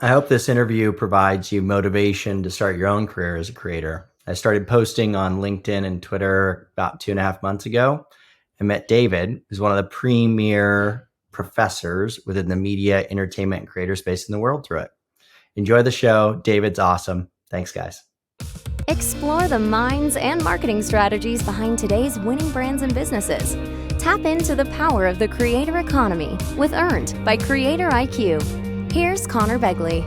I hope this interview provides you motivation to start your own career as a creator. I started posting on LinkedIn and Twitter about 2.5 months ago. I met David, who's one of the premier professors within the media, entertainment, and creator space in the world through it. Enjoy the show. David's awesome. Thanks, guys. Explore the minds and marketing strategies behind today's winning brands and businesses. Tap into the power of the creator economy with Earned by CreatorIQ. Here's Conor Begley.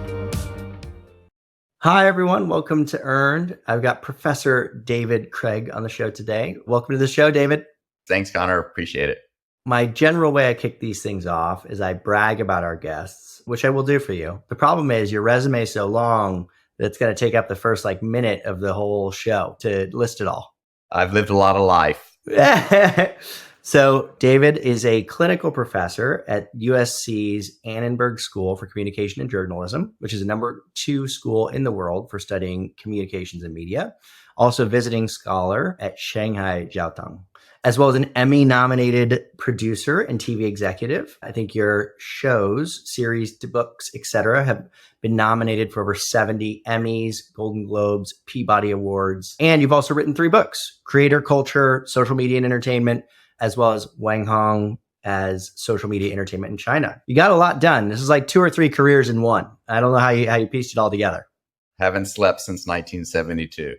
Hi, everyone. Welcome to Earned. I've got Professor David Craig on the show today. Welcome to the show, David. Thanks, Conor. Appreciate it. My general way I kick these things off is I brag about our guests, which I will do for you. The problem is your resume is so long that it's going to take up the first minute of the whole show to list it all. I've lived a lot of life. So David is a clinical professor at USC's Annenberg School for Communication and Journalism, which is the #2 school in the world for studying communications and media. Also visiting scholar at Shanghai Jiaotong, as well as an Emmy-nominated producer and TV executive. I think your shows, series, books, etc., have been nominated for over 70 Emmys, Golden Globes, Peabody Awards. And you've also written 3 books, Creator Culture, Social Media and Entertainment, as well as Wang Hong as Social Media Entertainment in China. You got a lot done. This is like 2 or 3 careers in one. I don't know how you pieced it all together. Haven't slept since 1972.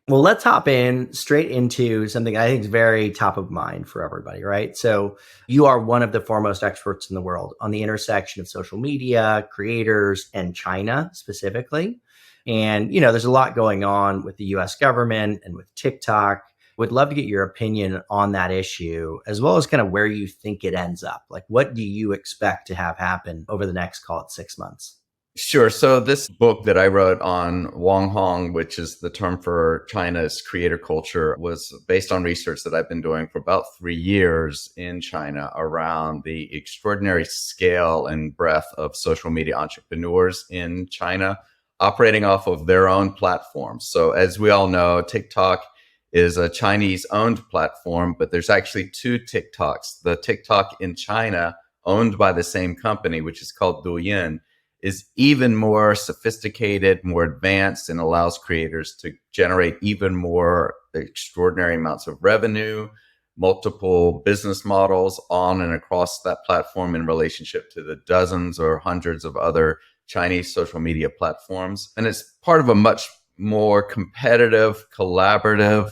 Well, let's hop straight into something I think is very top of mind for everybody, right? So you are one of the foremost experts in the world on the intersection of social media, creators, and China specifically. And, there's a lot going on with the US government and with TikTok. Would love to get your opinion on that issue, as well as kind of where you think it ends up. Like, what do you expect to have happen over the next, call it 6 months? Sure. So this book that I wrote on Wang Hong, which is the term for China's creator culture, was based on research that I've been doing for about 3 years in China around the extraordinary scale and breadth of social media entrepreneurs in China operating off of their own platforms. So as we all know, TikTok is a Chinese-owned platform, but there's actually 2 TikToks. The TikTok in China, owned by the same company, which is called Douyin, is even more sophisticated, more advanced, and allows creators to generate even more extraordinary amounts of revenue, multiple business models on and across that platform in relationship to the dozens or hundreds of other Chinese social media platforms. And it's part of a much more competitive, collaborative,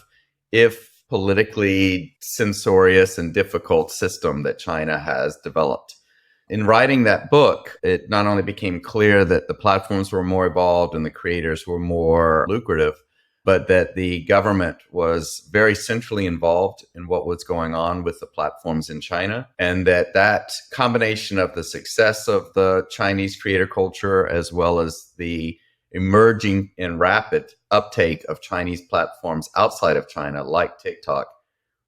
if politically censorious and difficult system that China has developed. In writing that book, it not only became clear that the platforms were more evolved and the creators were more lucrative, but that the government was very centrally involved in what was going on with the platforms in China, and that combination of the success of the Chinese creator culture, as well as the emerging and rapid uptake of Chinese platforms outside of China, like TikTok,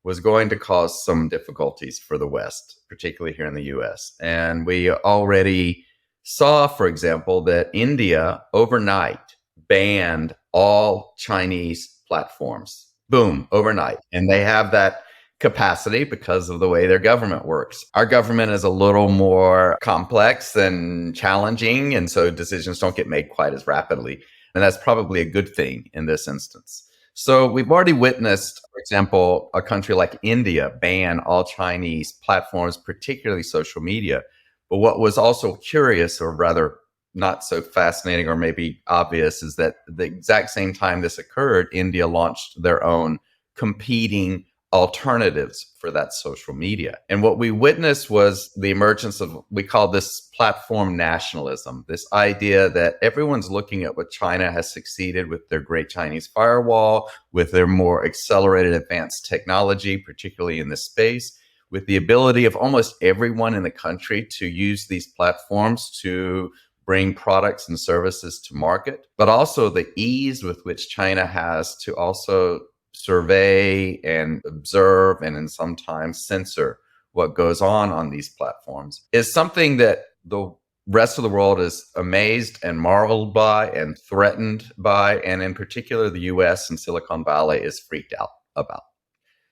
was going to cause some difficulties for the West, particularly here in the US. And we already saw, for example, that India overnight banned all Chinese platforms. Boom, overnight. And they have that capacity because of the way their government works. Our government is a little more complex and challenging, and so decisions don't get made quite as rapidly. And that's probably a good thing in this instance. So we've already witnessed, for example, a country like India ban all Chinese platforms, particularly social media. But what was also curious, or rather not so fascinating or maybe obvious, is that the exact same time this occurred, India launched their own competing alternatives for that social media. And what we witnessed was the emergence of, we call this platform nationalism, this idea that everyone's looking at what China has succeeded with their Great Chinese Firewall, with their more accelerated advanced technology, particularly in this space, with the ability of almost everyone in the country to use these platforms to bring products and services to market, but also the ease with which China has to also survey and observe and sometimes censor what goes on these platforms is something that the rest of the world is amazed and marveled by and threatened by, and in particular the US and Silicon Valley is freaked out about.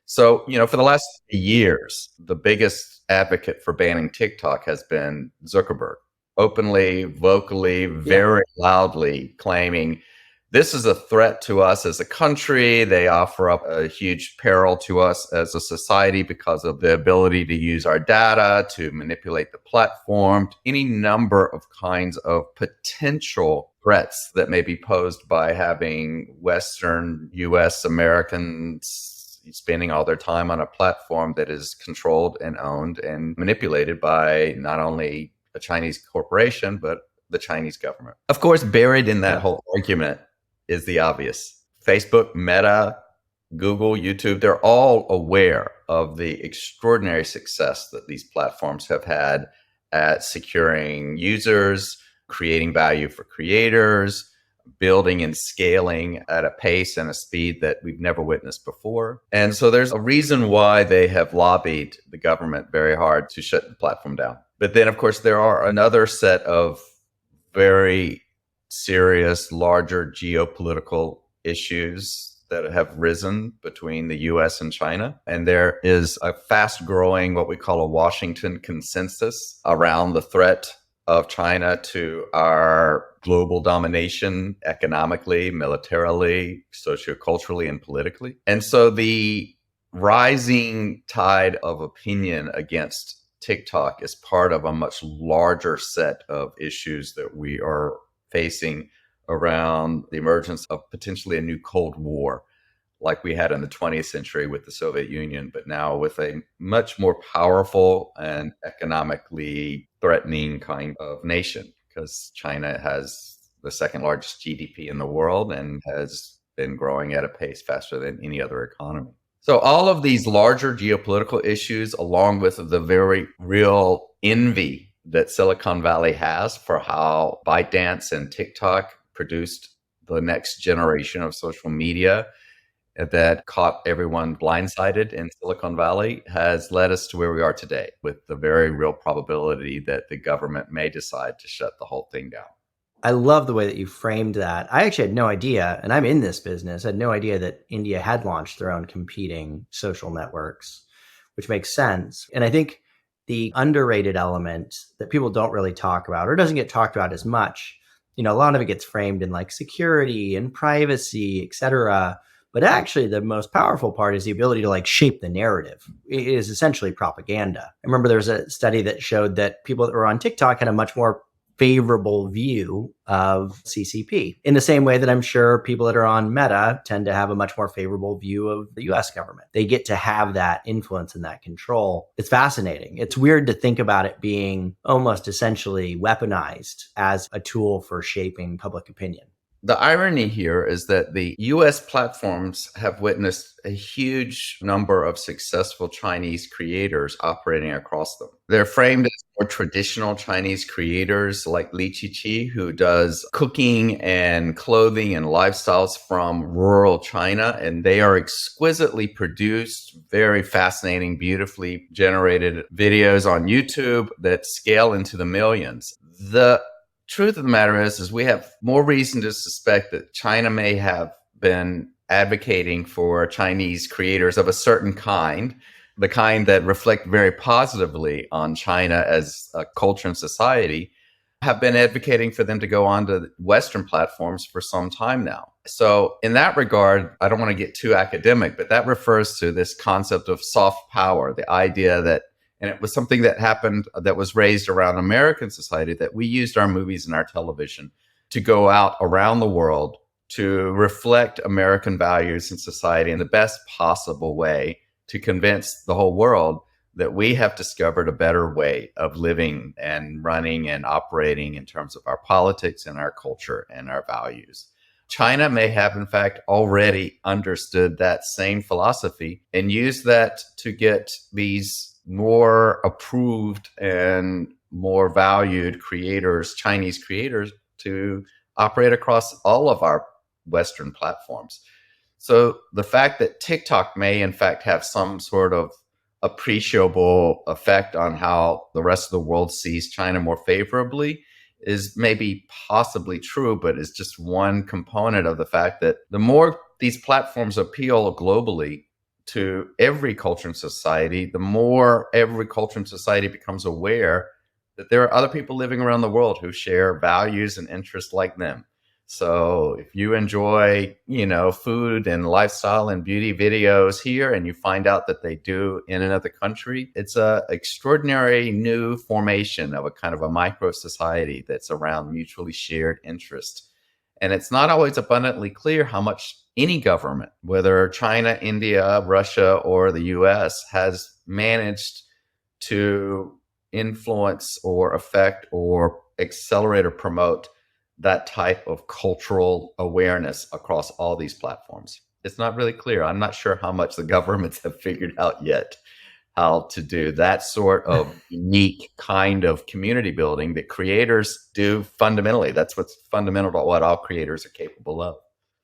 So, for the last years, the biggest advocate for banning TikTok has been Zuckerberg. openly, vocally, very loudly claiming this is a threat to us as a country. They offer up a huge peril to us as a society because of the ability to use our data, to manipulate the platform, any number of kinds of potential threats that may be posed by having Western US Americans spending all their time on a platform that is controlled and owned and manipulated by not only a Chinese corporation, but the Chinese government. Of course, buried in that whole argument is the obvious. Facebook, Meta, Google, YouTube, they're all aware of the extraordinary success that these platforms have had at securing users, creating value for creators, building and scaling at a pace and a speed that we've never witnessed before. And so there's a reason why they have lobbied the government very hard to shut the platform down. But then, of course, there are another set of very serious, larger geopolitical issues that have risen between the US and China. And there is a fast growing, what we call a Washington consensus around the threat of China to our global domination economically, militarily, socioculturally, and politically. And so the rising tide of opinion against TikTok is part of a much larger set of issues that we are facing around the emergence of potentially a new Cold War, like we had in the 20th century with the Soviet Union, but now with a much more powerful and economically threatening kind of nation, because China has the second largest GDP in the world and has been growing at a pace faster than any other economy. So all of these larger geopolitical issues, along with the very real envy that Silicon Valley has for how ByteDance and TikTok produced the next generation of social media that caught everyone blindsided in Silicon Valley, has led us to where we are today, with the very real probability that the government may decide to shut the whole thing down. I love the way that you framed that. I actually had no idea, and I'm in this business, I had no idea that India had launched their own competing social networks, which makes sense. And I think the underrated element that people don't really talk about, or doesn't get talked about as much, a lot of it gets framed in like security and privacy, et cetera. But actually, the most powerful part is the ability to like shape the narrative. It is essentially propaganda. I remember there was a study that showed that people that were on TikTok had a much more favorable view of CCP, in the same way that I'm sure people that are on Meta tend to have a much more favorable view of the US government. They get to have that influence and that control. It's fascinating. It's weird to think about it being almost essentially weaponized as a tool for shaping public opinion. The irony here is that the US platforms have witnessed a huge number of successful Chinese creators operating across them. They're framed as more traditional Chinese creators like Li Qiqi, who does cooking and clothing and lifestyles from rural China. And they are exquisitely produced, very fascinating, beautifully generated videos on YouTube that scale into the millions. The truth of the matter is we have more reason to suspect that China may have been advocating for Chinese creators of a certain kind, the kind that reflect very positively on China as a culture and society, have been advocating for them to go onto Western platforms for some time now. So in that regard, I don't want to get too academic, but that refers to this concept of soft power, the idea that, and it was something that happened that was raised around American society, that we used our movies and our television to go out around the world to reflect American values and society in the best possible way, to convince the whole world that we have discovered a better way of living and running and operating in terms of our politics and our culture and our values. China may have, in fact, already understood that same philosophy and used that to get these more approved and more valued creators, Chinese creators, to operate across all of our Western platforms. So the fact that TikTok may, in fact, have some sort of appreciable effect on how the rest of the world sees China more favorably is maybe possibly true, but is just one component of the fact that the more these platforms appeal globally to every culture and society, the more every culture and society becomes aware that there are other people living around the world who share values and interests like them. So if you enjoy, food and lifestyle and beauty videos here, and you find out that they do in another country, it's a extraordinary new formation of a kind of a micro society that's around mutually shared interest. And it's not always abundantly clear how much any government, whether China, India, Russia, or the US, has managed to influence or affect or accelerate or promote that type of cultural awareness across all these platforms. It's not really clear. I'm not sure how much the governments have figured out yet how to do that sort of unique kind of community building that creators do fundamentally. That's what's fundamental about what all creators are capable of.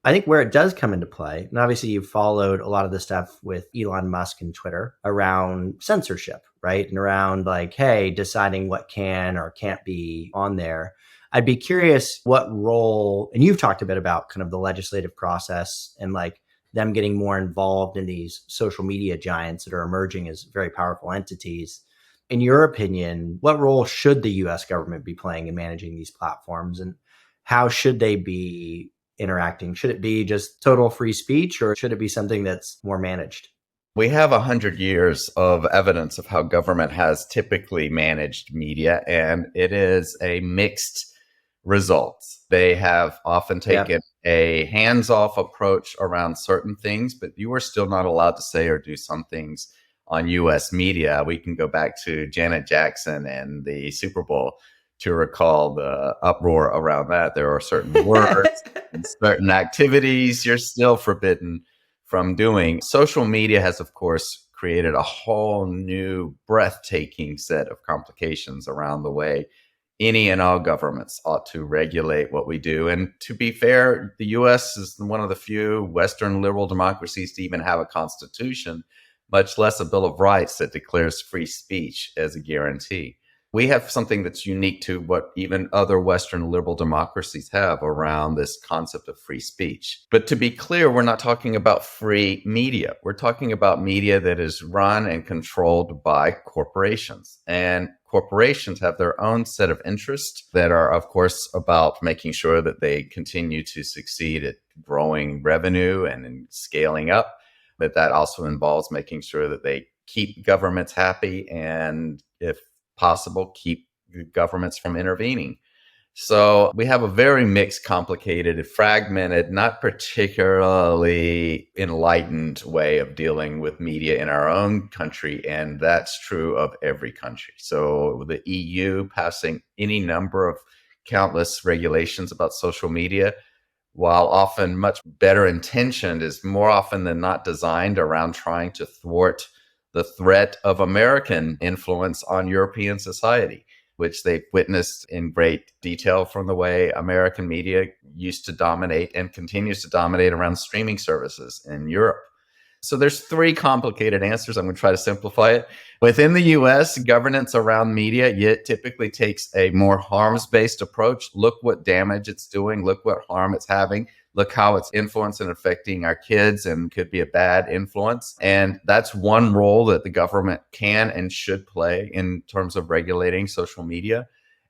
I think where it does come into play, and obviously you've followed a lot of the stuff with Elon Musk and Twitter around censorship, right? And around like, hey, deciding what can or can't be on there. I'd be curious what role, and you've talked a bit about kind of the legislative process and like them getting more involved in these social media giants that are emerging as very powerful entities. In your opinion, what role should the US government be playing in managing these platforms, and how should they be interacting? Should it be just total free speech, or should it be something that's more managed? We have 100 years of evidence of how government has typically managed media, and it is a mixed results. They have often taken a hands-off approach around certain things, but you are still not allowed to say or do some things on US media. We can go back to Janet Jackson and the Super Bowl to recall the uproar around that. There are certain words and certain activities you're still forbidden from doing. Social media has, of course, created a whole new breathtaking set of complications around the way any and all governments ought to regulate what we do. And to be fair, the US is one of the few Western liberal democracies to even have a constitution, much less a Bill of Rights that declares free speech as a guarantee. We have something that's unique to what even other Western liberal democracies have around this concept of free speech. But to be clear, we're not talking about free media. We're talking about media that is run and controlled by corporations. And corporations have their own set of interests that are, of course, about making sure that they continue to succeed at growing revenue and in scaling up. But that also involves making sure that they keep governments happy and, if possible, keep governments from intervening. So we have a very mixed, complicated, fragmented, not particularly enlightened way of dealing with media in our own country. And that's true of every country. So the EU passing any number of countless regulations about social media, while often much better intentioned, is more often than not designed around trying to thwart the threat of American influence on European society, which they've witnessed in great detail from the way American media used to dominate and continues to dominate around streaming services in Europe. So there's three complicated answers. I'm going to try to simplify it. Within the US, governance around media yet typically takes a more harms-based approach. Look what damage it's doing. Look what harm it's having. Look how it's influencing and affecting our kids and could be a bad influence. And that's one role that the government can and should play in terms of regulating social media.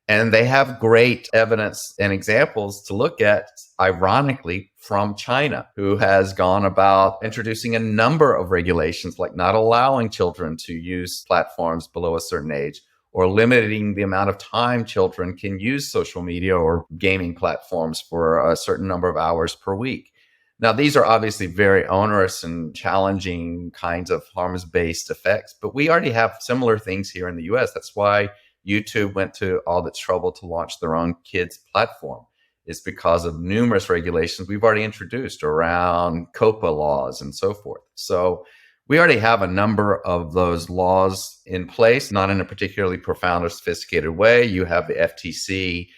And they have great evidence and examples to look at, ironically, from China, who has gone about introducing a number of regulations, like not allowing children to use platforms below a certain age, or limiting the amount of time children can use social media or gaming platforms for a certain number of hours per week. Now, these are obviously very onerous and challenging kinds of harms-based effects, but we already have similar things here in the US. That's why YouTube went to all the trouble to launch their own kids platform, is because of numerous regulations we've already introduced around COPPA laws and so forth. So we already have a number of those laws in place, not in a particularly profound or sophisticated way. You have the FTC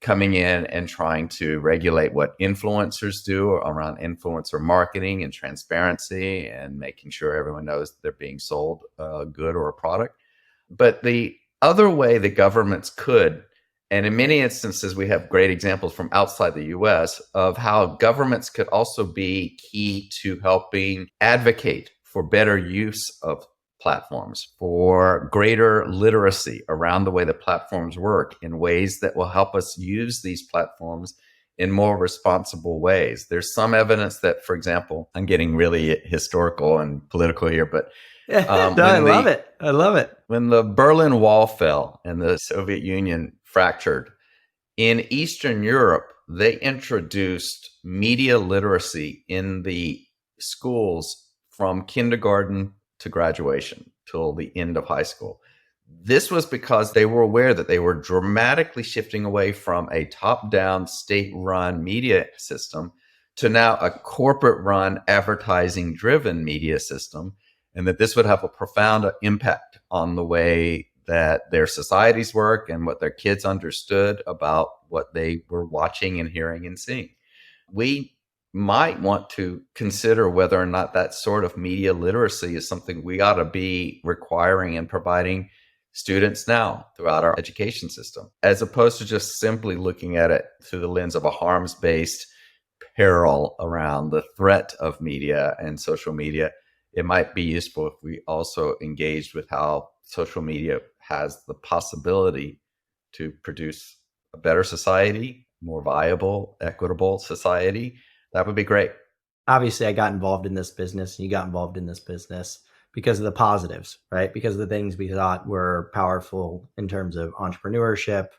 coming in and trying to regulate what influencers do around influencer marketing and transparency and making sure everyone knows they're being sold a good or a product. But the other way the governments could, and in many instances, we have great examples from outside the US of how governments could also be key to helping advocate for better use of platforms, for greater literacy around the way the platforms work in ways that will help us use these platforms in more responsible ways. There's some evidence that, for example, I'm getting really historical and political here, but No, I love it. I love it. when the Berlin Wall fell and the Soviet Union fractured, in Eastern Europe, they introduced media literacy in the schools from kindergarten to graduation till the end of high school. This was because they were aware that they were dramatically shifting away from a top-down, state-run media system to now a corporate-run, advertising-driven media system, and that this would have a profound impact on the way that their societies work and what their kids understood about what they were watching and hearing and seeing. We might want to consider whether or not that sort of media literacy is something we ought to be requiring and providing students now throughout our education system, as opposed to just simply looking at it through the lens of a harms-based peril around the threat of media and social media. It might be useful if we also engaged with how social media has the possibility to produce a better society, more viable, equitable society. That would be great. Obviously, I got involved in this business and you got involved in this business because of the positives, right? Because of the things we thought were powerful in terms of entrepreneurship,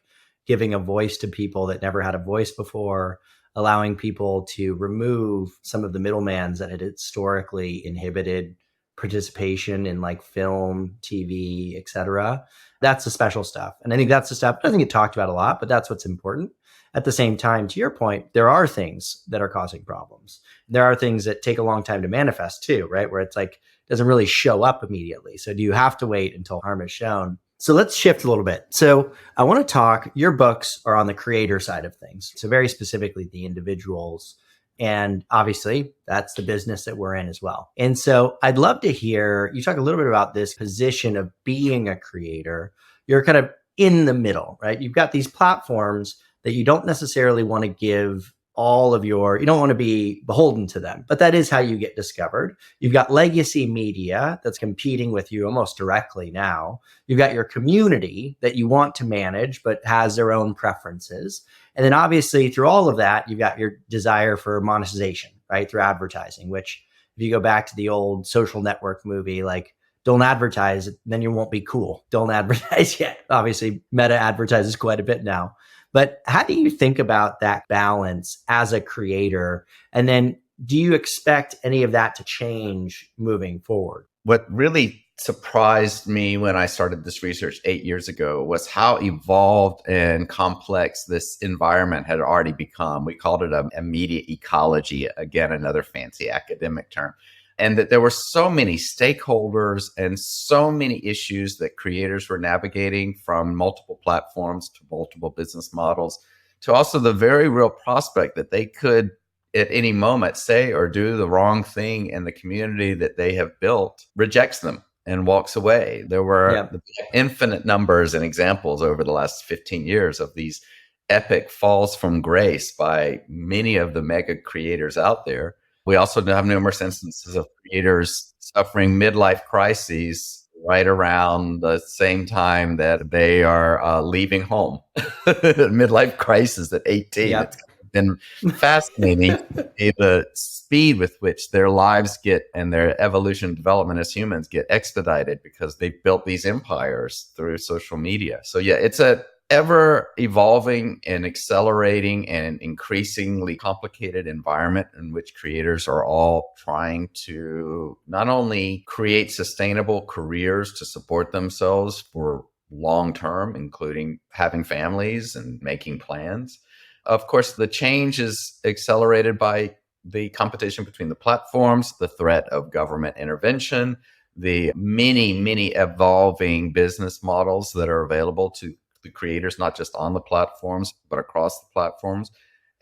giving a voice to people that never had a voice before, allowing people to remove some of the middlemans that had historically inhibited participation in like film, TV, etc. That's the special stuff. And I think that's the stuff that doesn't get talked about a lot, but that's what's important. At the same time, to your point, there are things that are causing problems. There are things that take a long time to manifest too, right? Where it's like, doesn't really show up immediately. So do you have to wait until harm is shown? So let's shift a little bit. So I want to talk, your books are on the creator side of things. So very specifically the individuals. And obviously that's the business that we're in as well. And so I'd love to hear you talk a little bit about this position of being a creator. You're kind of in the middle, right? You've got these platforms that you don't necessarily want to give all of you don't want to be beholden to them, but that is how you get discovered. You've got legacy media that's competing with you almost directly now. You've got your community that you want to manage, but has their own preferences. And then obviously through all of that, you've got your desire for monetization, right? Through advertising, which if you go back to the old Social Network movie, like don't advertise, then you won't be cool. Don't advertise yet. Obviously Meta advertises quite a bit now. But how do you think about that balance as a creator? And then do you expect any of that to change moving forward? What really surprised me when I started this research 8 years ago was how evolved and complex this environment had already become. We called it a media ecology, again, another fancy academic term. And that there were so many stakeholders and so many issues that creators were navigating, from multiple platforms to multiple business models, to also the very real prospect that they could at any moment say or do the wrong thing, and the community that they have built rejects them and walks away. There were infinite numbers and examples over the last 15 years of these epic falls from grace by many of the mega creators out there. We also have numerous instances of creators suffering midlife crises right around the same time that they are leaving home. Midlife crisis at 18. Yep. It's been fascinating the speed with which their lives get and their evolution and development as humans get expedited because they've built these empires through social media. So yeah, it's a ever evolving and accelerating and increasingly complicated environment in which creators are all trying to not only create sustainable careers to support themselves for long term, including having families and making plans. Of course, the change is accelerated by the competition between the platforms, the threat of government intervention, the many evolving business models that are available to the creators, not just on the platforms, but across the platforms.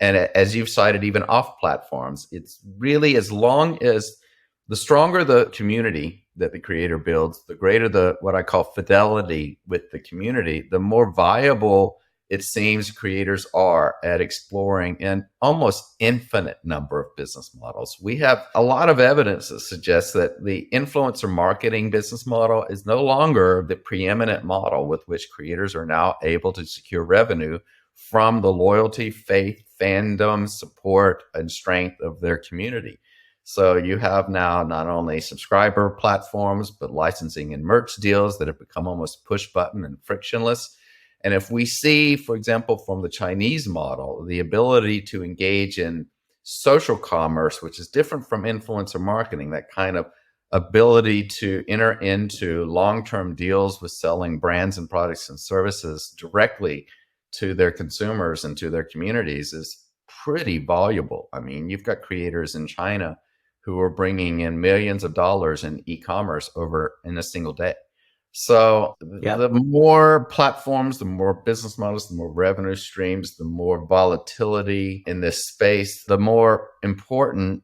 And as you've cited, even off platforms, it's really, as long as the stronger the community that the creator builds, the greater the what I call fidelity with the community, the more viable it seems creators are at exploring an almost infinite number of business models. We have a lot of evidence that suggests that the influencer marketing business model is no longer the preeminent model with which creators are now able to secure revenue from the loyalty, faith, fandom, support, and strength of their community. So you have now not only subscriber platforms, but licensing and merch deals that have become almost push button and frictionless. And if we see, for example, from the Chinese model, the ability to engage in social commerce, which is different from influencer marketing, that kind of ability to enter into long-term deals with selling brands and products and services directly to their consumers and to their communities is pretty valuable. I mean, you've got creators in China who are bringing in millions of dollars in e-commerce over in a single day. So the more platforms, the more business models, the more revenue streams, the more volatility in this space, the more important,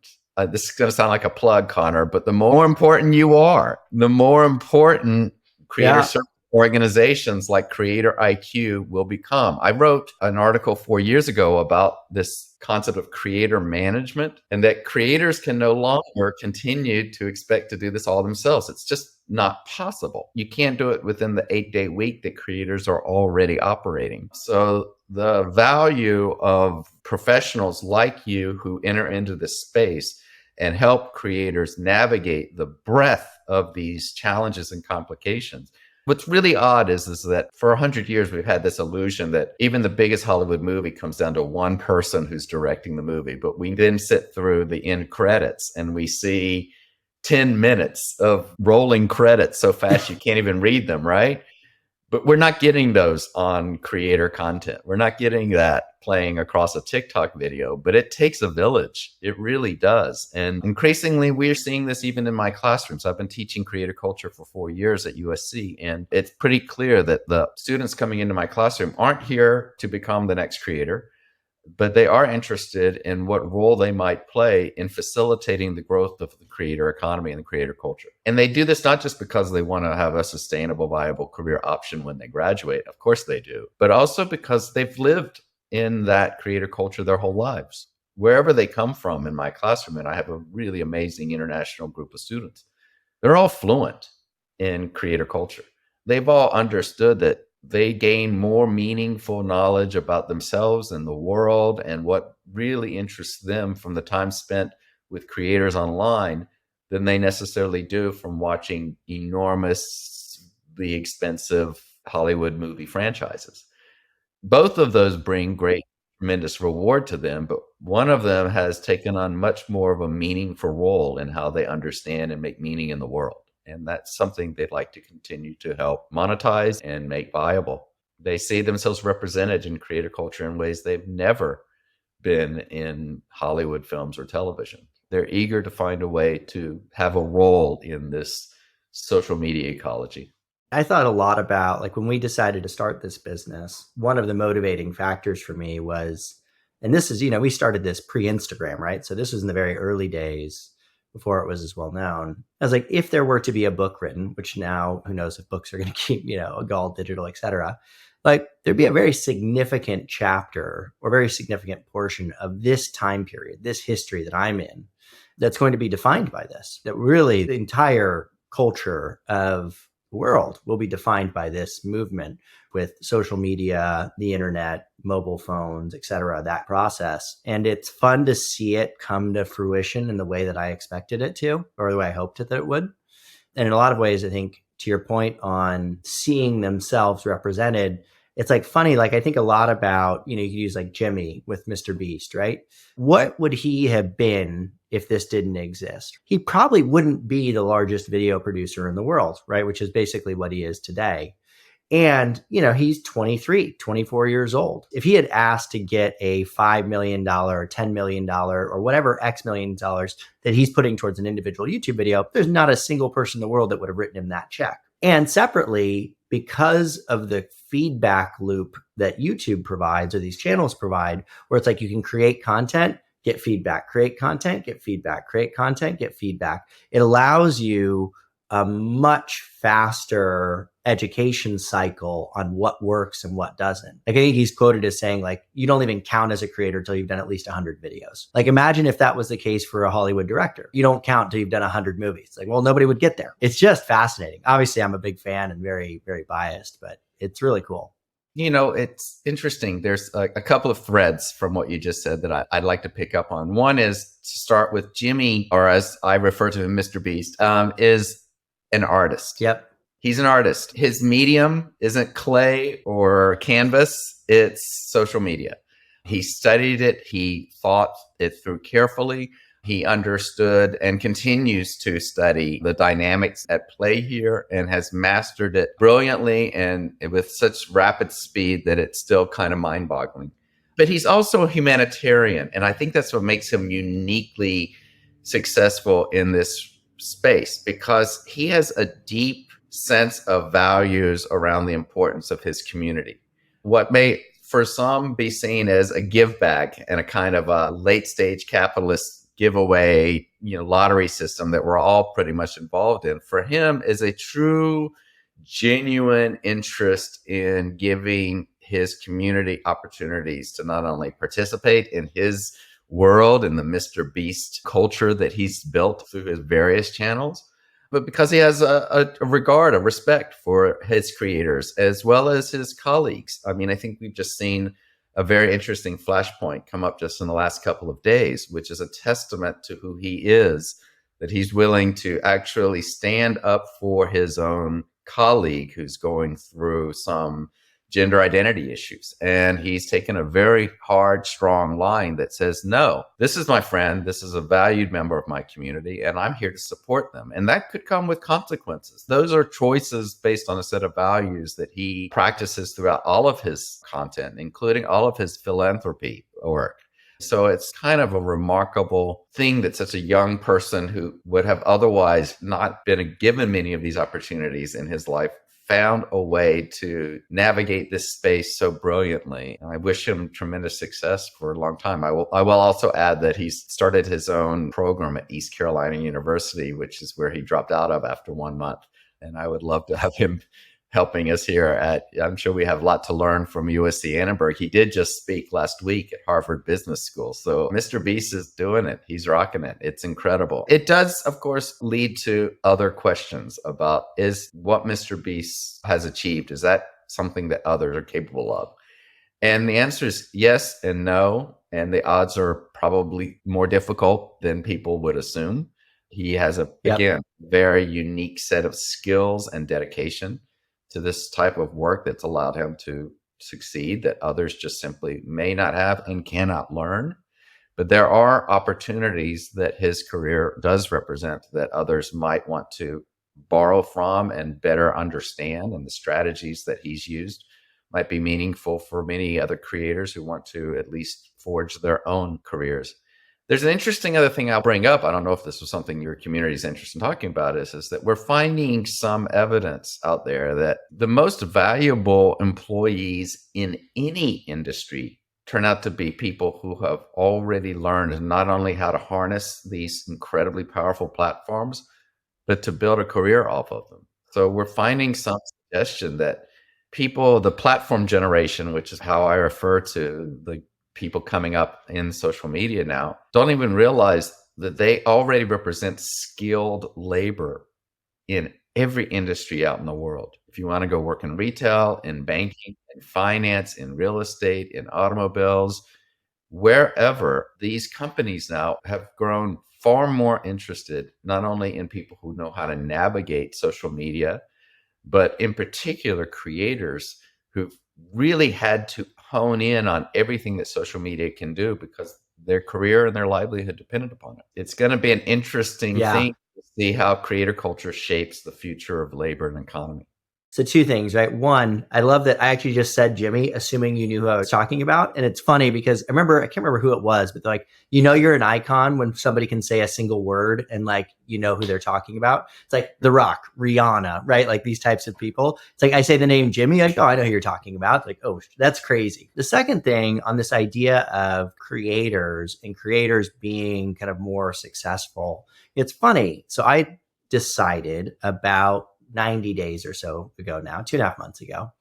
this is going to sound like a plug, Conor, but the more important you are, the more important creator service organizations like CreatorIQ will become. I wrote an article 4 years ago about this concept of creator management, and that creators can no longer continue to expect to do this all themselves. It's just not possible. You can't do it within the 8-day week that creators are already operating. So the value of professionals like you who enter into this space and help creators navigate the breadth of these challenges and complications. What's really odd is that for 100 years, we've had this illusion that even the biggest Hollywood movie comes down to one person who's directing the movie. But we then sit through the end credits and we see 10 minutes of rolling credits so fast you can't even read them, right? But we're not getting those on creator content. We're not getting that playing across a TikTok video, but it takes a village. It really does. And increasingly, we're seeing this even in my classrooms. I've been teaching creator culture for 4 years at USC, and it's pretty clear that the students coming into my classroom aren't here to become the next creator, but they are interested in what role they might play in facilitating the growth of the creator economy and the creator culture. And they do this not just because they want to have a sustainable, viable career option when they graduate. Of course they do, but also because they've lived in that creator culture their whole lives. Wherever they come from in my classroom, and I have a really amazing international group of students, they're all fluent in creator culture. They've all understood that they gain more meaningful knowledge about themselves and the world and what really interests them from the time spent with creators online than they necessarily do from watching enormously expensive Hollywood movie franchises. Both of those bring great, tremendous reward to them, but one of them has taken on much more of a meaningful role in how they understand and make meaning in the world. And that's something they'd like to continue to help monetize and make viable. They see themselves represented in creator culture in ways they've never been in Hollywood films or television. They're eager to find a way to have a role in this social media ecology. I thought a lot about, like, when we decided to start this business, one of the motivating factors for me was, and this is, we started this pre-Instagram, right? So this was in the very early days before it was as well known. I was like, if there were to be a book written, which now who knows if books are going to keep, all digital, et cetera, like there'd be a very significant chapter or very significant portion of this time period, this history that I'm in, that's going to be defined by this, that really the entire culture of the world will be defined by this movement with social media, the internet, mobile phones, et cetera, that process. And it's fun to see it come to fruition in the way that I expected it to, or the way I hoped that it would. And in a lot of ways, I think to your point on seeing themselves represented, it's like funny, like I think a lot about, you could use like Jimmy with Mr. Beast, right? What would he have been if this didn't exist? He probably wouldn't be the largest video producer in the world, right? Which is basically what he is today. And, he's 23, 24 years old. If he had asked to get a $5 million or $10 million or whatever X million dollars that he's putting towards an individual YouTube video, there's not a single person in the world that would have written him that check. And separately, because of the feedback loop that YouTube provides or these channels provide, where it's like you can create content, get feedback, create content, get feedback, create content, get feedback. It allows you a much faster education cycle on what works and what doesn't. Like I think he's quoted as saying, like, you don't even count as a creator until you've done at least 100 videos. Like imagine if that was the case for a Hollywood director. You don't count until you've done 100 movies. Like, well, nobody would get there. It's just fascinating. Obviously, I'm a big fan and very, very biased, but it's really cool. It's interesting. There's a couple of threads from what you just said that I'd like to pick up on. One is to start with Jimmy, or as I refer to him, Mr. Beast, is an artist. Yep. He's an artist. His medium isn't clay or canvas, it's social media. He studied it. He thought it through carefully. He understood and continues to study the dynamics at play here and has mastered it brilliantly and with such rapid speed that it's still kind of mind-boggling. But he's also a humanitarian, and I think that's what makes him uniquely successful in this space, because he has a deep sense of values around the importance of his community. What may for some be seen as a give bag and a kind of a late stage capitalist giveaway, lottery system that we're all pretty much involved in, for him is a true, genuine interest in giving his community opportunities to not only participate in his world and the Mr. Beast culture that he's built through his various channels, but because he has a regard, a respect for his creators as well as his colleagues. I mean, I think we've just seen a very interesting flashpoint come up just in the last couple of days, which is a testament to who he is, that he's willing to actually stand up for his own colleague who's going through some gender identity issues. And he's taken a very hard, strong line that says, no, this is my friend. This is a valued member of my community, and I'm here to support them. And that could come with consequences. Those are choices based on a set of values that he practices throughout all of his content, including all of his philanthropy work. So it's kind of a remarkable thing that such a young person who would have otherwise not been given many of these opportunities in his life found a way to navigate this space so brilliantly. And I wish him tremendous success for a long time. I will also add that he's started his own program at East Carolina University, which is where he dropped out of after 1 month. And I would love to have him helping us here I'm sure we have a lot to learn from USC Annenberg. He did just speak last week at Harvard Business School. So Mr. Beast is doing it. He's rocking it. It's incredible. It does, of course, lead to other questions about, is what Mr. Beast has achieved, is that something that others are capable of? And the answer is yes and no. And the odds are probably more difficult than people would assume. He has again, very unique set of skills and dedication to this type of work that's allowed him to succeed that others just simply may not have and cannot learn. But there are opportunities that his career does represent that others might want to borrow from and better understand. And the strategies that he's used might be meaningful for many other creators who want to at least forge their own careers. There's an interesting other thing I'll bring up. I don't know if this was something your community is interested in talking about, is that we're finding some evidence out there that the most valuable employees in any industry turn out to be people who have already learned not only how to harness these incredibly powerful platforms, but to build a career off of them. So we're finding some suggestion that people, the platform generation, which is how I refer to the people coming up in social media now, don't even realize that they already represent skilled labor in every industry out in the world. If you want to go work in retail, in banking, in finance, in real estate, in automobiles, wherever, these companies now have grown far more interested, not only in people who know how to navigate social media, but in particular creators who've really had to hone in on everything that social media can do because their career and their livelihood depended upon it. It's going to be an interesting thing to see how creator culture shapes the future of labor and economy. So two things, right? One, I love that I actually just said Jimmy, assuming you knew who I was talking about. And it's funny because I can't remember who it was, but like, you're an icon when somebody can say a single word and like, who they're talking about. It's like The Rock, Rihanna, right? Like these types of people. It's like I say the name Jimmy, like, oh, I know who you're talking about. Like, oh, that's crazy. The second thing on this idea of creators and creators being kind of more successful, it's funny. So I decided about 90 days or so ago now, 2.5 months ago,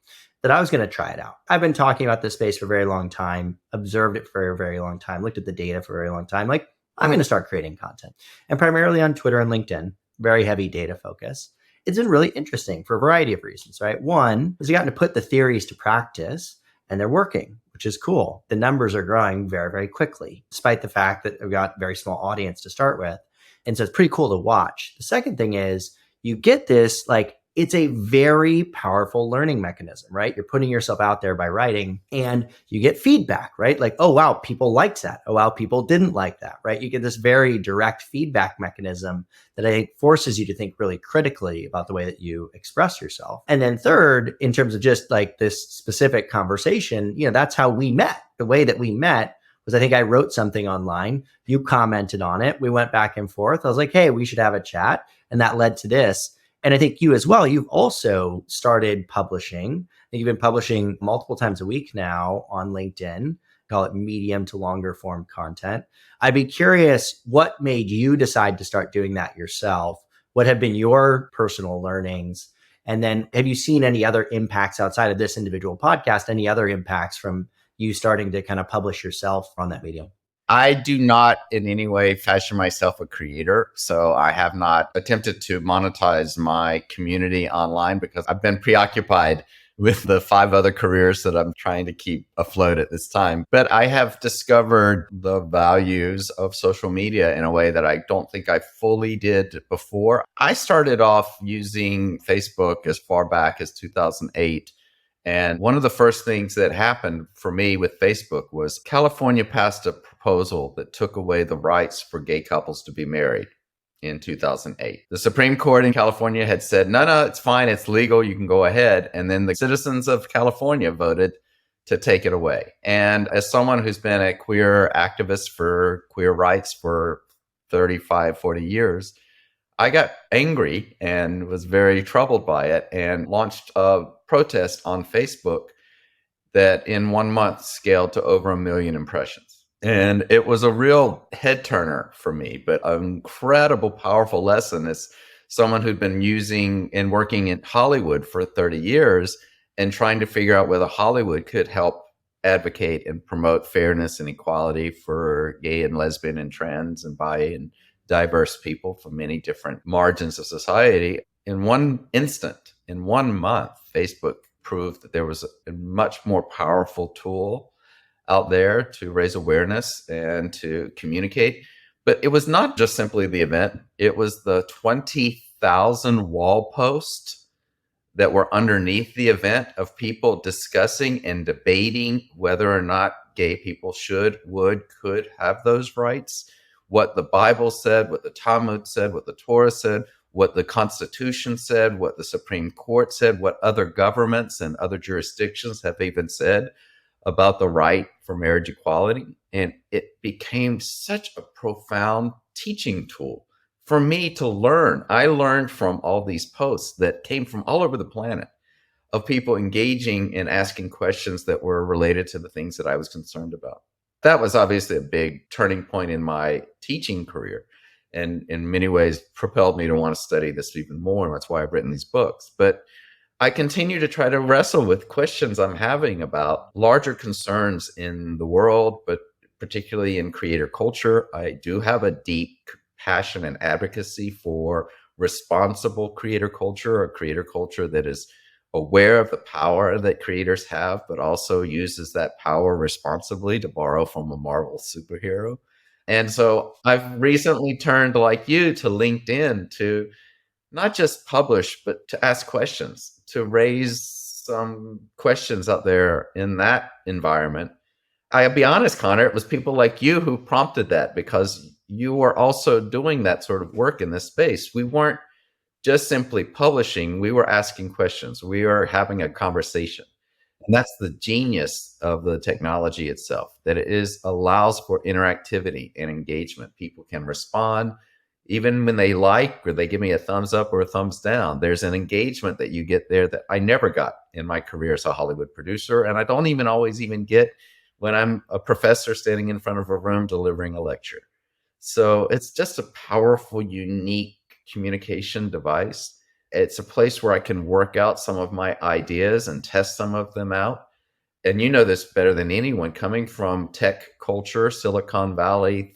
that I was going to try it out. I've been talking about this space for a very long time, observed it for a very long time, looked at the data for a very long time. Like, I'm going to start creating content, and primarily on Twitter and LinkedIn, very heavy data focus. It's been really interesting for a variety of reasons, right? One is you gotten to put the theories to practice, and they're working, which is cool. The numbers are growing very, very quickly, despite the fact that we've got a very small audience to start with. And so it's pretty cool to watch. The second thing is you get this, like, it's a very powerful learning mechanism, right? You're putting yourself out there by writing and you get feedback, right? Like, oh, wow, people liked that. Oh, wow, people didn't like that, right? You get this very direct feedback mechanism that I think forces you to think really critically about the way that you express yourself. And then third, in terms of just like this specific conversation, that's how we met. The way that we met was I think I wrote something online. You commented on it. We went back and forth. I was like, hey, we should have a chat. And that led to this. And I think you as well, you've also started publishing. You've been publishing multiple times a week now on LinkedIn, call it medium to longer form content. I'd be curious, what made you decide to start doing that yourself? What have been your personal learnings? And then have you seen any other impacts outside of this individual podcast, any other impacts from you starting to kind of publish yourself on that medium? I do not in any way fashion myself a creator. So I have not attempted to monetize my community online because I've been preoccupied with the 5 other careers that I'm trying to keep afloat at this time. But I have discovered the values of social media in a way that I don't think I fully did before. I started off using Facebook as far back as 2008. And one of the first things that happened for me with Facebook was California passed a proposal that took away the rights for gay couples to be married in 2008. The Supreme Court in California had said, no, it's fine. It's legal. You can go ahead. And then the citizens of California voted to take it away. And as someone who's been a queer activist for queer rights for 35, 40 years, I got angry and was very troubled by it and launched a protest on Facebook that in 1 month scaled to over 1 million impressions. And it was a real head turner for me, but an incredible, powerful lesson as someone who'd been using and working in Hollywood for 30 years and trying to figure out whether Hollywood could help advocate and promote fairness and equality for gay and lesbian and trans and bi and diverse people from many different margins of society. In one instant, in 1 month, Facebook proved that there was a much more powerful tool out there to raise awareness and to communicate. But it was not just simply the event. It was the 20,000 wall posts that were underneath the event of people discussing and debating whether or not gay people could have those rights. What the Bible said, what the Talmud said, what the Torah said, what the Constitution said, what the Supreme Court said, what other governments and other jurisdictions have even said about the right for marriage equality. And it became such a profound teaching tool for me to learn. I learned from all these posts that came from all over the planet of people engaging and asking questions that were related to the things that I was concerned about. That was obviously a big turning point in my teaching career and in many ways propelled me to want to study this even more. And that's why I've written these books. But I continue to try to wrestle with questions I'm having about larger concerns in the world, but particularly in creator culture. I do have a deep passion and advocacy for responsible creator culture, a creator culture that is aware of the power that creators have, but also uses that power responsibly, to borrow from a Marvel superhero. And so I've recently turned, like you, to LinkedIn to not just publish, but to ask questions, to raise some questions out there in that environment. I'll be honest, Conor, it was people like you who prompted that, because you were also doing that sort of work in this space. We weren't just simply publishing, we were asking questions. We are having a conversation. And that's the genius of the technology itself, that it allows for interactivity and engagement. People can respond, even when they like, or they give me a thumbs up or a thumbs down. There's an engagement that you get there that I never got in my career as a Hollywood producer. And I don't even always even get when I'm a professor standing in front of a room delivering a lecture. So it's just a powerful, unique communication device. It's a place where I can work out some of my ideas and test some of them out. And you know this better than anyone, coming from tech culture, Silicon Valley,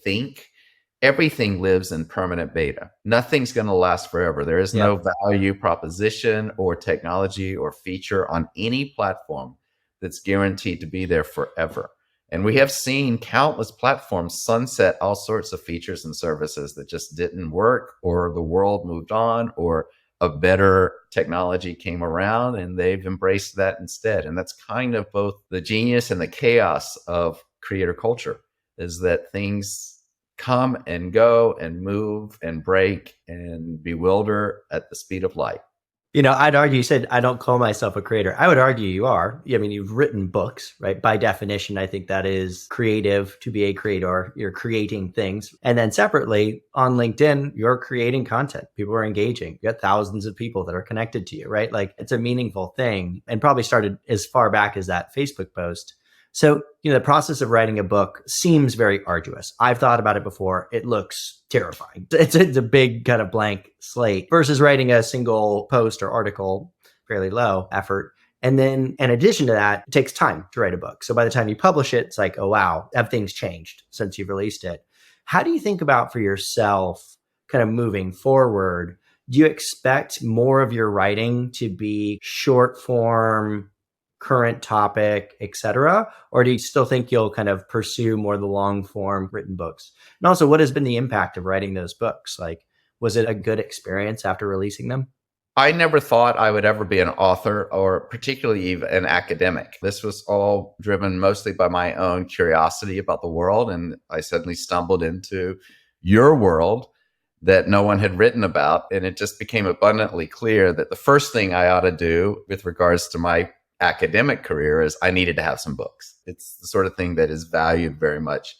everything lives in permanent beta. Nothing's going to last forever. There is no value proposition or technology or feature on any platform that's guaranteed to be there forever. And we have seen countless platforms sunset all sorts of features and services that just didn't work, or the world moved on, or a better technology came around and they've embraced that instead. And that's kind of both the genius and the chaos of creator culture, is that things come and go and move and break and bewilder at the speed of light. I'd argue, you said, I don't call myself a creator. I would argue you are. I mean, you've written books, right? By definition, I think that is creative to be a creator. You're creating things. And then separately on LinkedIn, you're creating content. People are engaging. You got thousands of people that are connected to you, right? Like, it's a meaningful thing, and probably started as far back as that Facebook post. So, the process of writing a book seems very arduous. I've thought about it before. It looks terrifying. It's a big kind of blank slate versus writing a single post or article, fairly low effort. And then in addition to that, it takes time to write a book. So by the time you publish it, it's like, oh, wow, have things changed since you've released it? How do you think about for yourself kind of moving forward? Do you expect more of your writing to be short form, current topic, etc.? Or do you still think you'll kind of pursue more of the long form written books? And also, what has been the impact of writing those books? Like, was it a good experience after releasing them? I never thought I would ever be an author, or particularly even an academic. This was all driven mostly by my own curiosity about the world. And I suddenly stumbled into your world that no one had written about. And it just became abundantly clear that the first thing I ought to do with regards to my academic career is I needed to have some books. It's the sort of thing that is valued very much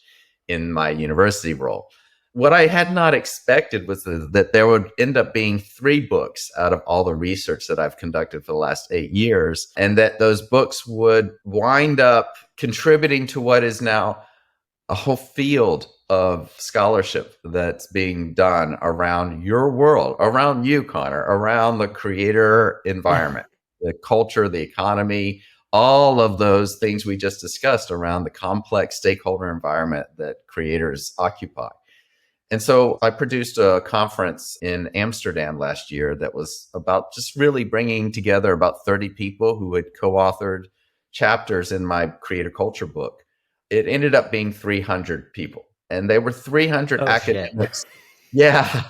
in my university role. What I had not expected was that there would end up being 3 books out of all the research that I've conducted for the last 8 years, and that those books would wind up contributing to what is now a whole field of scholarship that's being done around your world, around you, Conor, around the creator environment. The culture, the economy, all of those things we just discussed around the complex stakeholder environment that creators occupy. And so I produced a conference in Amsterdam last year that was about just really bringing together about 30 people who had co-authored chapters in my creator culture book. It ended up being 300 people, and they were 300 academics. Shit.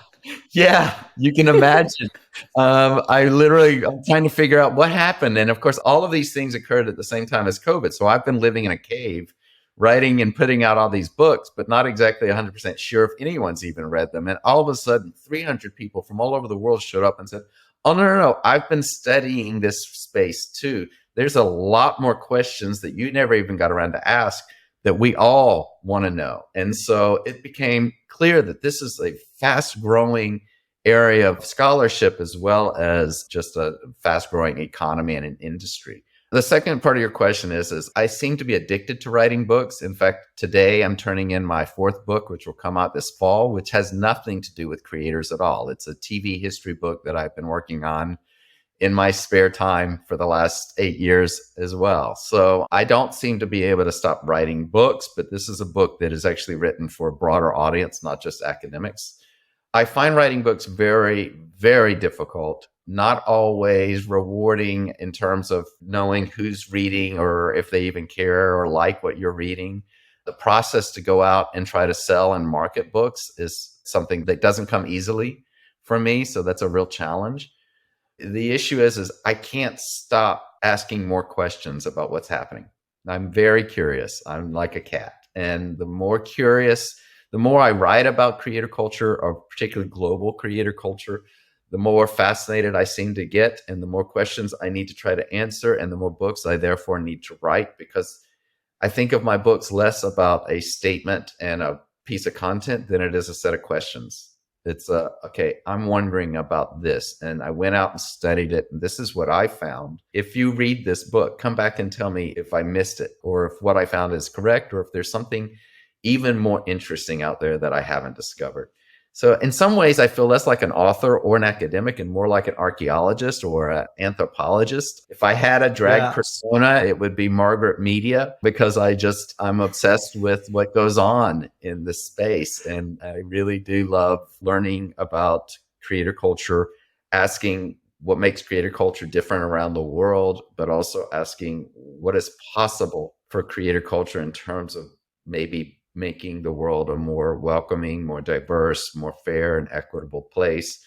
Yeah, you can imagine. I'm trying to figure out what happened. And of course, all of these things occurred at the same time as COVID. So I've been living in a cave, writing and putting out all these books, but not exactly 100% sure if anyone's even read them. And all of a sudden, 300 people from all over the world showed up and said, oh, no, I've been studying this space too. There's a lot more questions that you never even got around to ask that we all want to know. And so it became clear that this is a fast growing area of scholarship, as well as just a fast growing economy and an industry. The second part of your question is I seem to be addicted to writing books. In fact, today I'm turning in my 4th book, which will come out this fall, which has nothing to do with creators at all. It's a TV history book that I've been working on in my spare time for the last 8 years as well. So I don't seem to be able to stop writing books, but this is a book that is actually written for a broader audience, not just academics. I find writing books very, very difficult, not always rewarding in terms of knowing who's reading or if they even care or like what you're reading. The process to go out and try to sell and market books is something that doesn't come easily for me. So that's a real challenge. The issue is I can't stop asking more questions about what's happening. I'm very curious. I'm like a cat. And the more curious, the more I write about creator culture, or particularly global creator culture, the more fascinated I seem to get, and the more questions I need to try to answer, and the more books I therefore need to write, because I think of my books less about a statement and a piece of content than it is a set of questions. It's okay, I'm wondering about this, and I went out and studied it, and this is what I found. If you read this book, come back and tell me if I missed it, or if what I found is correct, or if there's something even more interesting out there that I haven't discovered. So in some ways, I feel less like an author or an academic and more like an archaeologist or an anthropologist. If I had a drag persona, it would be Margaret Media, because I'm obsessed with what goes on in this space. And I really do love learning about creator culture, asking what makes creator culture different around the world, but also asking what is possible for creator culture in terms of maybe making the world a more welcoming, more diverse, more fair and equitable place,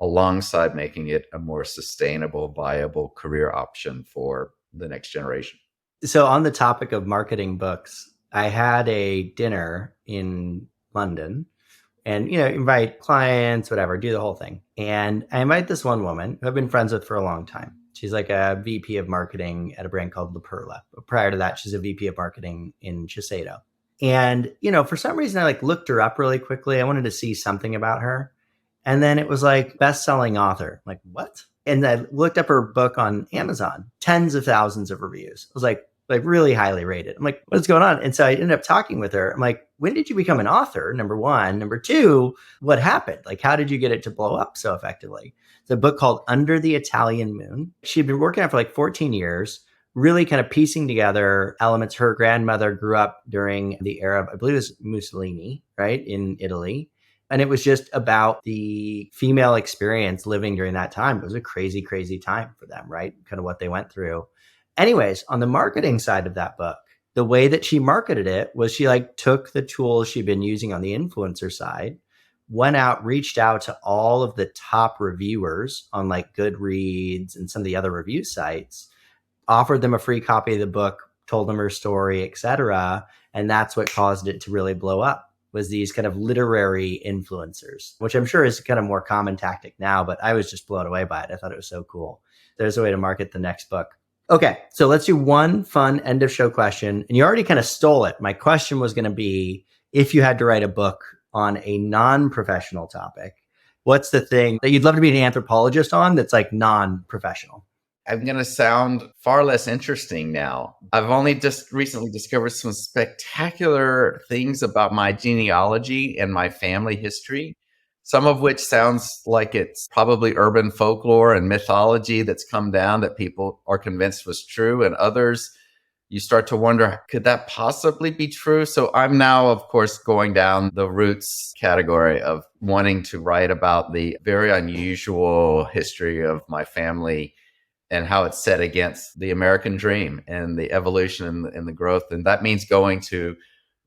alongside making it a more sustainable, viable career option for the next generation. So on the topic of marketing books, I had a dinner in London and, invite clients, whatever, do the whole thing. And I invite this one woman who I've been friends with for a long time. She's like a VP of marketing at a brand called La Perla. But prior to that, she's a VP of marketing in Shiseido. And, for some reason, I looked her up really quickly. I wanted to see something about her. And then it was best-selling author. I'm like, what? And I looked up her book on Amazon, tens of thousands of reviews. I was like really highly rated. I'm like, what's going on? And so I ended up talking with her. I'm like, when did you become an author? Number one. Number two, what happened? How did you get it to blow up so effectively? It's a book called Under the Italian Moon. She'd been working on it for 14 years. Really kind of piecing together elements. Her grandmother grew up during the era of, I believe it was Mussolini, right, in Italy. And it was just about the female experience living during that time. It was a crazy, crazy time for them, right? Kind of what they went through. Anyways, on the marketing side of that book, the way that she marketed it was she took the tools she'd been using on the influencer side, went out, reached out to all of the top reviewers on Goodreads and some of the other review sites, offered them a free copy of the book, told them her story, etc. And that's what caused it to really blow up, was these kind of literary influencers, which I'm sure is kind of more common tactic now, but I was just blown away by it. I thought it was so cool. There's a way to market the next book. Okay, so let's do one fun end of show question. And you already kind of stole it. My question was going to be, if you had to write a book on a non-professional topic, what's the thing that you'd love to be an anthropologist on that's non-professional? I'm going to sound far less interesting now. I've only just recently discovered some spectacular things about my genealogy and my family history, some of which sounds like it's probably urban folklore and mythology that's come down that people are convinced was true. And others, you start to wonder, could that possibly be true? So I'm now, of course, going down the roots category of wanting to write about the very unusual history of my family and how it's set against the American dream and the evolution and the growth. And that means going to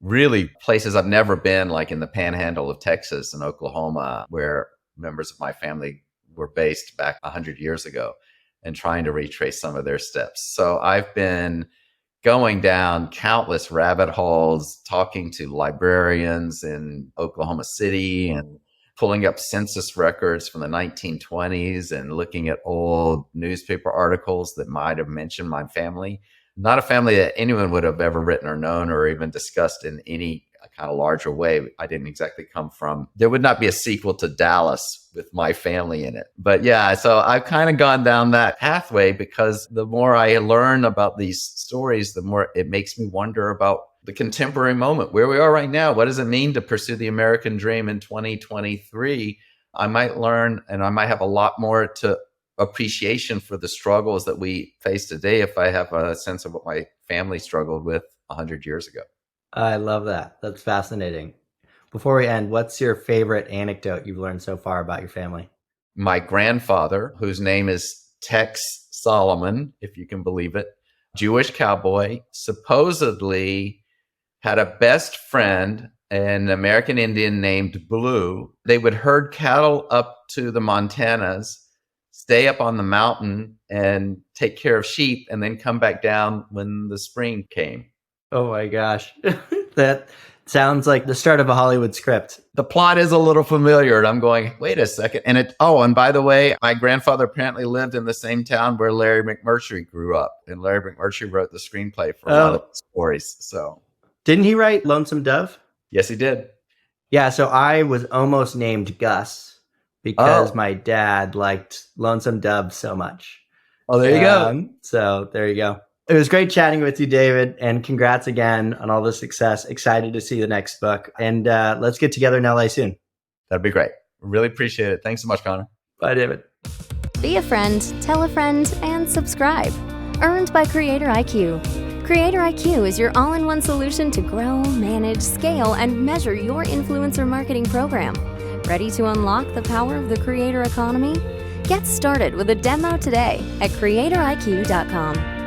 really places I've never been, like in the panhandle of Texas and Oklahoma, where members of my family were based back 100 years ago, and trying to retrace some of their steps. So I've been going down countless rabbit holes, talking to librarians in Oklahoma City and pulling up census records from the 1920s and looking at old newspaper articles that might have mentioned my family. Not a family that anyone would have ever written or known or even discussed in any kind of larger way. I didn't exactly come from, there would not be a sequel to Dallas with my family in it. But yeah, so I've kind of gone down that pathway because the more I learn about these stories, the more it makes me wonder about the contemporary moment, where we are right now. What does it mean to pursue the American dream in 2023? I might learn, and I might have a lot more to appreciation for the struggles that we face today if I have a sense of what my family struggled with 100 years ago. I love that. That's fascinating. Before we end, what's your favorite anecdote you've learned so far about your family? My grandfather, whose name is Tex Solomon, if you can believe it, Jewish cowboy, supposedly had a best friend, an American Indian named Blue. They would herd cattle up to the Montanas, stay up on the mountain and take care of sheep, and then come back down when the spring came. Oh my gosh. That sounds like the start of a Hollywood script. The plot is a little familiar, and I'm going, wait a second. And by the way, my grandfather apparently lived in the same town where Larry McMurtry grew up, and Larry McMurtry wrote the screenplay for one of the stories. So, didn't he write Lonesome Dove? Yes, he did. Yeah, so I was almost named Gus because my dad liked Lonesome Dove so much. Oh, there you go. So there you go. It was great chatting with you, David, and congrats again on all the success. Excited to see the next book. And let's get together in LA soon. That'd be great. Really appreciate it. Thanks so much, Conor. Bye, David. Be a friend, tell a friend, and subscribe. Earned by CreatorIQ. CreatorIQ is your all-in-one solution to grow, manage, scale, and measure your influencer marketing program. Ready to unlock the power of the creator economy? Get started with a demo today at CreatorIQ.com.